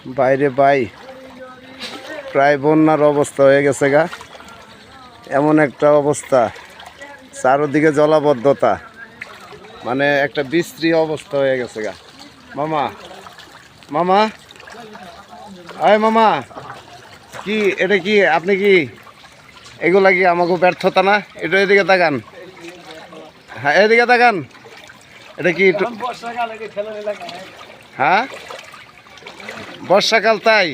বাইরে বাই প্রায় বন্যার অবস্থা হয়ে গেছে গা। এমন একটা অবস্থা, চারদিকে জলাবদ্ধতা, মানে একটা বিশ্রী অবস্থা হয়ে গেছে গা। মামা মামা আয় মামা, কি এটা কি আপনি কি এগুলা কি আমাকে ব্যর্থতা না? এটা এদিকে তাকান, হ্যাঁ এদিকে তাকান। এটা কি হ্যাঁ বর্ষাকাল, তাই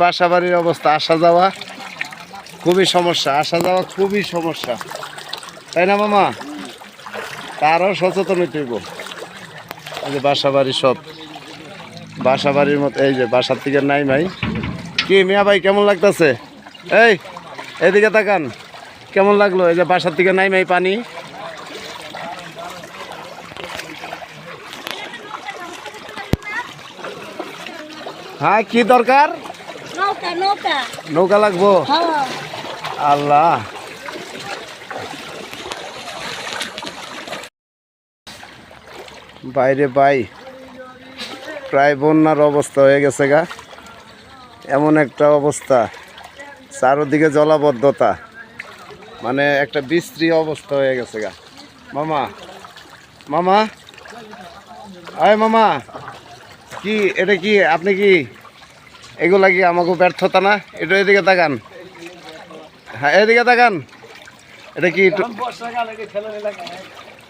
বাসা বাড়ির অবস্থা, আসা যাওয়া খুবই সমস্যা, আসা যাওয়া খুবই সমস্যা, তাই না মামা? তারও সচেতন হইতে হইব। এই যে বাসা বাড়ি সব বাসা বাড়ির মতো, এই যে বাসার থেকে নাই ভাই। কি মিয়া ভাই কেমন লাগতেছে? এই এদিকে তাকান, কেমন লাগলো? এই যে বাসার থেকে নাই মাই পানি। হ্যাঁ কি দরকার? নৌকা লাগবো? আল্লাহ, বাইরে বাই প্রায় বন্যার অবস্থা হয়ে গেছে গা। এমন একটা অবস্থা, চারদিকে জলাবদ্ধতা, মানে একটা বিশ্রী অবস্থা হয়ে গেছে গা। মামা মামা আয় মামা, কি এটা কি আপনি কি এগুলা কি আমাকে ব্যর্থতা না? এটা এদিকে তাকান, হ্যাঁ এদিকে তাকান। এটা কি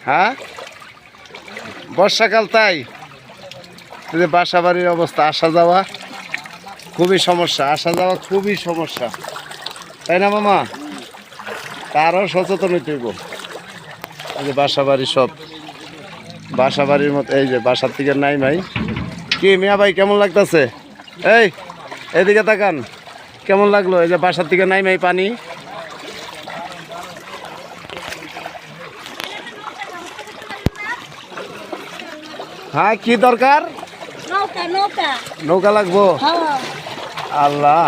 হ্যাঁ বর্ষাকাল, তাই বাসা বাড়ির অবস্থা, আসা যাওয়া খুবই সমস্যা, আসা যাওয়া খুবই সমস্যা, তাই না মামা? তারও সচেতন হইতে হইব। এই যে বাসা বাড়ি সব বাসা বাড়ির মতো, এই যে বাসার থেকে নাই ভাই। কি মিয়া ভাই কেমন লাগতেছে? এই এদিকে তাকান, কেমন লাগলো? এই যে বাসার থেকে নাই মাই পানি। হ্যাঁ কি দরকার? নৌকা লাগবো? আল্লাহ।